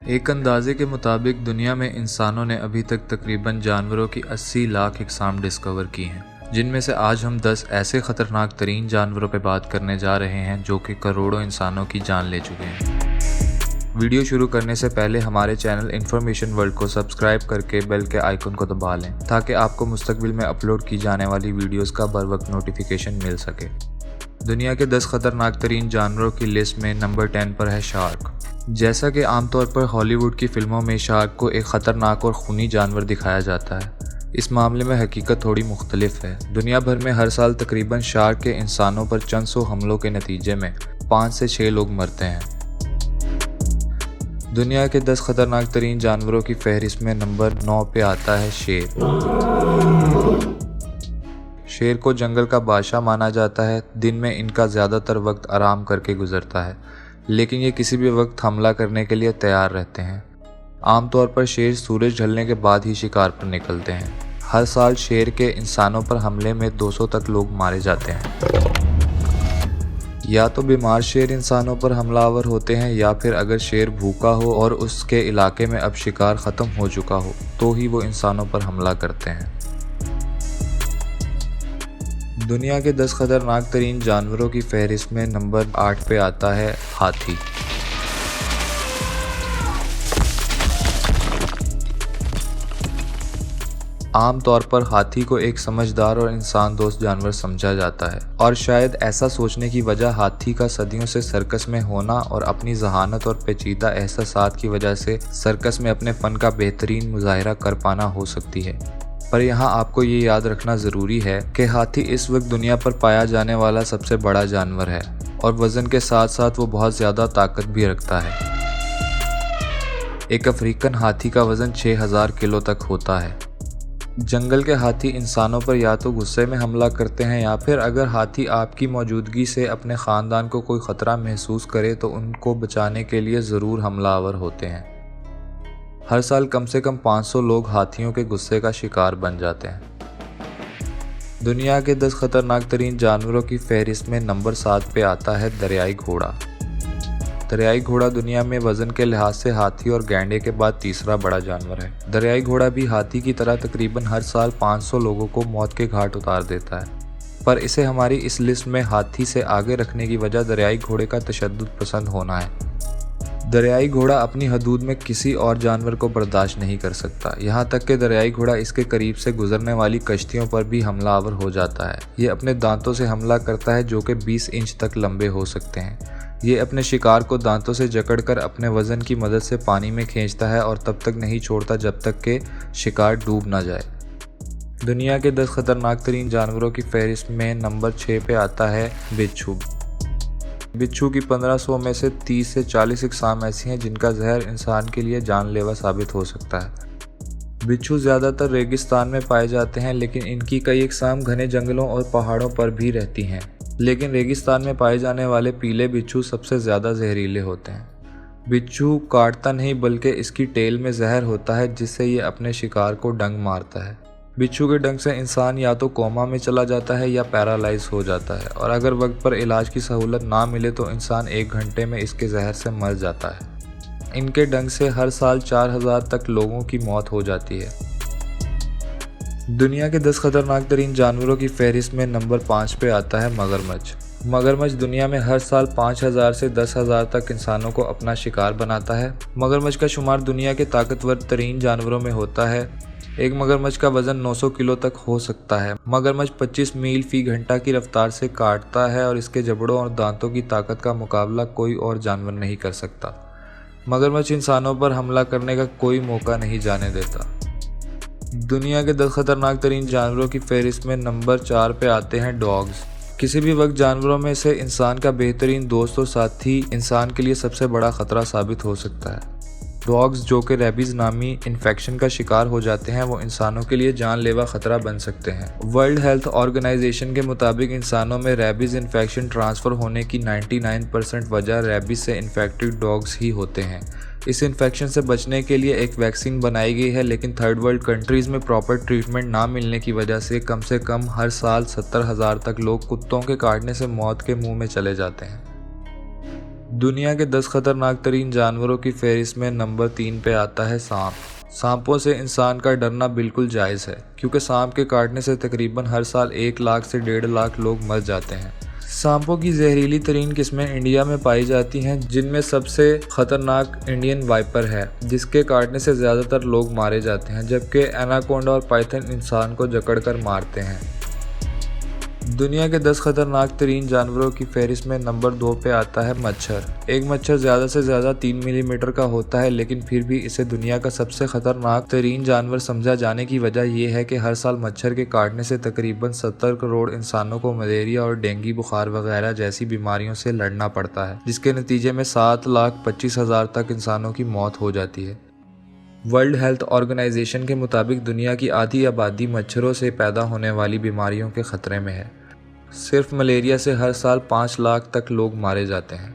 एक अंदाजे के मुताबिक दुनिया में इंसानों ने अभी तक तकरीबन जानवरों की 80 लाख अक़साम डिस्कवर की हैं, जिनमें से आज हम 10 ऐसे ख़तरनाक तरीन जानवरों पर बात करने जा रहे हैं जो कि करोड़ों इंसानों की जान ले चुके हैं। वीडियो शुरू करने से पहले हमारे चैनल इन्फॉर्मेशन वर्ल्ड को सब्सक्राइब करके बेल के आइकन को दबा लें ताकि आपको मुस्तकबिल में अपलोड की जाने वाली वीडियोस का बर वक्त नोटिफिकेशन मिल सके। दुनिया के 10 ख़तरनाक तरीन जानवरों की लिस्ट में नंबर 10 पर है शार्क। जैसा कि आमतौर पर हॉलीवुड की फिल्मों में शार्क को एक ख़तरनाक और खूनी जानवर दिखाया जाता है, इस मामले में हकीकत थोड़ी मुख्तलिफ है। दुनिया भर में हर साल तकरीबन शार्क के इंसानों पर चंद सौ हमलों के नतीजे में 5 से 6 लोग मरते हैं। दुनिया के 10 ख़तरनाक तरीन जानवरों की फहरिस्त में नंबर 9 पे आता है शेर। शेर को जंगल का बादशाह माना जाता है। दिन में इनका ज़्यादातर वक्त आराम करके गुजरता है, लेकिन ये किसी भी वक्त हमला करने के लिए तैयार रहते हैं। आमतौर पर शेर सूरज ढलने के बाद ही शिकार पर निकलते हैं। हर साल शेर के इंसानों पर हमले में 200 तक लोग मारे जाते हैं। या तो बीमार शेर इंसानों पर हमलावर होते हैं, या फिर अगर शेर भूखा हो और उसके इलाके में अब शिकार ख़त्म हो चुका हो तो ही वो इंसानों पर हमला करते हैं। दुनिया के 10 ख़तरनाक तरीन जानवरों की फहरिस्त में नंबर 8 पे आता है हाथी। आमतौर पर हाथी को एक समझदार और इंसान दोस्त जानवर समझा जाता है, और शायद ऐसा सोचने की वजह हाथी का सदियों से सर्कस में होना और अपनी जहानत और पेचीदा एहसासात की वजह से सर्कस में अपने फ़न का बेहतरीन मुजाहिरा कर पाना हो सकती है। पर यहाँ आपको ये याद रखना ज़रूरी है कि हाथी इस वक्त दुनिया पर पाया जाने वाला सबसे बड़ा जानवर है, और वज़न के साथ साथ वो बहुत ज़्यादा ताकत भी रखता है। एक अफ्रीकन हाथी का वज़न 6000 किलो तक होता है। जंगल के हाथी इंसानों पर या तो गुस्से में हमला करते हैं, या फिर अगर हाथी आपकी मौजूदगी से अपने ख़ानदान को कोई ख़तरा महसूस करे तो उनको बचाने के लिए ज़रूर हमलावर होते हैं। हर साल कम से कम 500 लोग हाथियों के गुस्से का शिकार बन जाते हैं। दुनिया के 10 ख़तरनाक तरीन जानवरों की फहरिस्त में नंबर 7 पे आता है दरियाई घोड़ा। दरियाई घोड़ा दुनिया में वज़न के लिहाज से हाथी और गैंडे के बाद तीसरा बड़ा जानवर है। दरियाई घोड़ा भी हाथी की तरह तकरीबन हर साल 500 लोगों को मौत के घाट उतार देता है, पर इसे हमारी इस लिस्ट में हाथी से आगे रखने की वजह दरियाई घोड़े का तशद्दुद पसंद होना है। दरियाई घोड़ा अपनी हदूद में किसी और जानवर को बर्दाश्त नहीं कर सकता, यहाँ तक कि दरियाई घोड़ा इसके करीब से गुजरने वाली कश्तियों पर भी हमलावर हो जाता है। ये अपने दांतों से हमला करता है जो कि 20 इंच तक लंबे हो सकते हैं। ये अपने शिकार को दांतों से जकड़कर अपने वज़न की मदद से पानी में खींचता है और तब तक नहीं छोड़ता जब तक कि शिकार डूब ना जाए। दुनिया के 10 ख़तरनाक तरीन जानवरों की फहरिस्त में नंबर 6 पे आता है बिच्छू। बिच्छू की 1500 में से 30 से 40 अक़साम ऐसी हैं जिनका जहर इंसान के लिए जानलेवा साबित हो सकता है। बिच्छू ज़्यादातर रेगिस्तान में पाए जाते हैं, लेकिन इनकी कई अक़साम घने जंगलों और पहाड़ों पर भी रहती हैं। लेकिन रेगिस्तान में पाए जाने वाले पीले बिच्छू सबसे ज़्यादा जहरीले होते हैं। बिच्छू काटता नहीं बल्कि इसकी टेल में जहर होता है, जिससे ये अपने शिकार को डंक मारता है। बिच्छू के डंक से इंसान या तो कोमा में चला जाता है या पैरालाइज हो जाता है, और अगर वक्त पर इलाज की सहूलत ना मिले तो इंसान 1 घंटे में इसके जहर से मर जाता है। इनके डंक से हर साल 4000 तक लोगों की मौत हो जाती है। दुनिया के 10 ख़तरनाक तरीन जानवरों की फहरिस्त में नंबर 5 पे आता है मगरमच्छ। मगरमच्छ दुनिया में हर साल 5000 से 10,000 तक इंसानों को अपना शिकार बनाता है। मगरमच्छ का शुमार दुनिया के ताकतवर तरीन जानवरों में होता है। एक मगरमच्छ का वज़न 900 किलो तक हो सकता है। मगरमच्छ 25 मील फी घंटा की रफ्तार से काटता है, और इसके जबड़ों और दांतों की ताकत का मुकाबला कोई और जानवर नहीं कर सकता। मगरमच्छ इंसानों पर हमला करने का कोई मौका नहीं जाने देता। दुनिया के 10 ख़तरनाक तरीन जानवरों की फहरिस्त में नंबर 4 पे आते हैं डॉग्स। किसी भी वक्त जानवरों में से इंसान का बेहतरीन दोस्त और साथी इंसान के लिए सबसे बड़ा ख़तरा साबित हो सकता है। डॉग्स जो कि रेबीज़ नामी इन्फेक्शन का शिकार हो जाते हैं, वो इंसानों के लिए जानलेवा ख़तरा बन सकते हैं। वर्ल्ड हेल्थ ऑर्गेनाइजेशन के मुताबिक इंसानों में रेबीज़ इन्फेक्शन ट्रांसफ़र होने की 99% वजह रेबीज़ से इन्फेक्टेड डॉग्स ही होते हैं। इस इन्फेक्शन से बचने के लिए एक वैक्सीन बनाई गई है, लेकिन थर्ड वर्ल्ड कंट्रीज़ में प्रॉपर ट्रीटमेंट ना मिलने की वजह से कम हर साल 70,000 तक लोग कुत्तों के काटने से मौत के मुंह में चले जाते हैं। दुनिया के 10 खतरनाक तरीन जानवरों की फहरिस्त में नंबर 3 पे आता है सांप। सांपों से इंसान का डरना बिल्कुल जायज़ है, क्योंकि सांप के काटने से तकरीबन हर साल 1 लाख से 1.5 लाख लोग मर जाते हैं। सांपों की जहरीली तरीन किस्में इंडिया में पाई जाती हैं, जिनमें सबसे खतरनाक इंडियन वाइपर है, जिसके काटने से ज़्यादातर लोग मारे जाते हैं, जबकि एनाकोंडा और पाइथन इंसान को जकड़कर मारते हैं। दुनिया के 10 खतरनाक तरीन जानवरों की फहरिस्त में नंबर 2 पे आता है मच्छर। एक मच्छर ज़्यादा से ज़्यादा 3 मिलीमीटर का होता है, लेकिन फिर भी इसे दुनिया का सबसे खतरनाक तरीन जानवर समझा जाने की वजह यह है कि हर साल मच्छर के काटने से तकरीबन 70 करोड़ इंसानों को मलेरिया और डेंगू बुखार वगैरह जैसी बीमारियों से लड़ना पड़ता है, जिसके नतीजे में 7,25,000 तक इंसानों की मौत हो जाती है। वर्ल्ड हेल्थ ऑर्गेनाइजेशन के मुताबिक दुनिया की आधी आबादी मच्छरों से पैदा होने वाली बीमारियों के खतरे में है। सिर्फ मलेरिया से हर साल 5 लाख तक लोग मारे जाते हैं।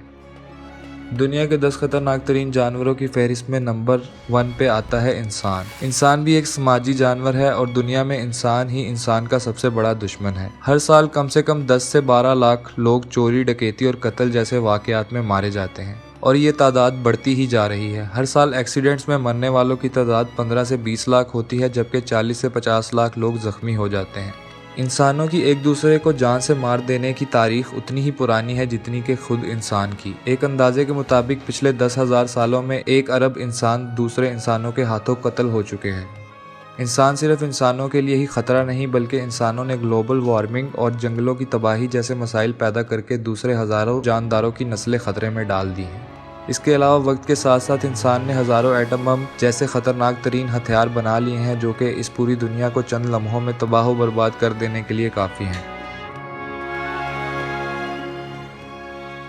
दुनिया के 10 खतरनाक तरीन जानवरों की फहरिस्त में नंबर 1 पे आता है इंसान। इंसान भी एक समाजी जानवर है और दुनिया में इंसान ही इंसान का सबसे बड़ा दुश्मन है। हर साल कम से कम 10 से 12 लाख लोग चोरी, डकैती और कत्ल जैसे वाकयात में मारे जाते हैं और ये तादाद बढ़ती ही जा रही है। हर साल एक्सीडेंट्स में मरने वालों की तादाद 15 से 20 लाख होती है, जबकि 40 से 50 लाख लोग जख्मी हो जाते हैं। इंसानों की एक दूसरे को जान से मार देने की तारीख उतनी ही पुरानी है जितनी कि खुद इंसान की। एक अंदाजे के मुताबिक पिछले 10,000 सालों में 1 अरब इंसान दूसरे इंसानों के हाथों कत्ल हो चुके हैं। इंसान सिर्फ इंसानों के लिए ही खतरा नहीं, बल्कि इंसानों ने ग्लोबल वार्मिंग और जंगलों की तबाही जैसे मसाइल पैदा करके दूसरे हज़ारों जानदारों की नस्लें खतरे में डाल दी हैं। इसके अलावा वक्त के साथ साथ इंसान ने हज़ारों एटम बम जैसे ख़तरनाक तरीन हथियार बना लिए हैं, जो कि इस पूरी दुनिया को चंद लम्हों में तबाह बर्बाद कर देने के लिए काफ़ी हैं।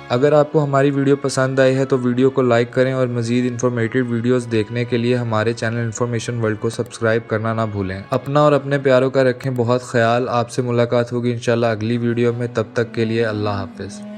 अगर आपको हमारी वीडियो पसंद आई है तो वीडियो को लाइक करें और मज़ीद इन्फॉर्मेटिव वीडियोस देखने के लिए हमारे चैनल इन्फॉर्मेशन वर्ल्ड को सब्सक्राइब करना ना भूलें। अपना और अपने प्यारों का रखें बहुत ख्याल। आपसे मुलाकात होगी इंशाल्लाह अगली वीडियो में। तब तक के लिए अल्लाह हाफ़िज़।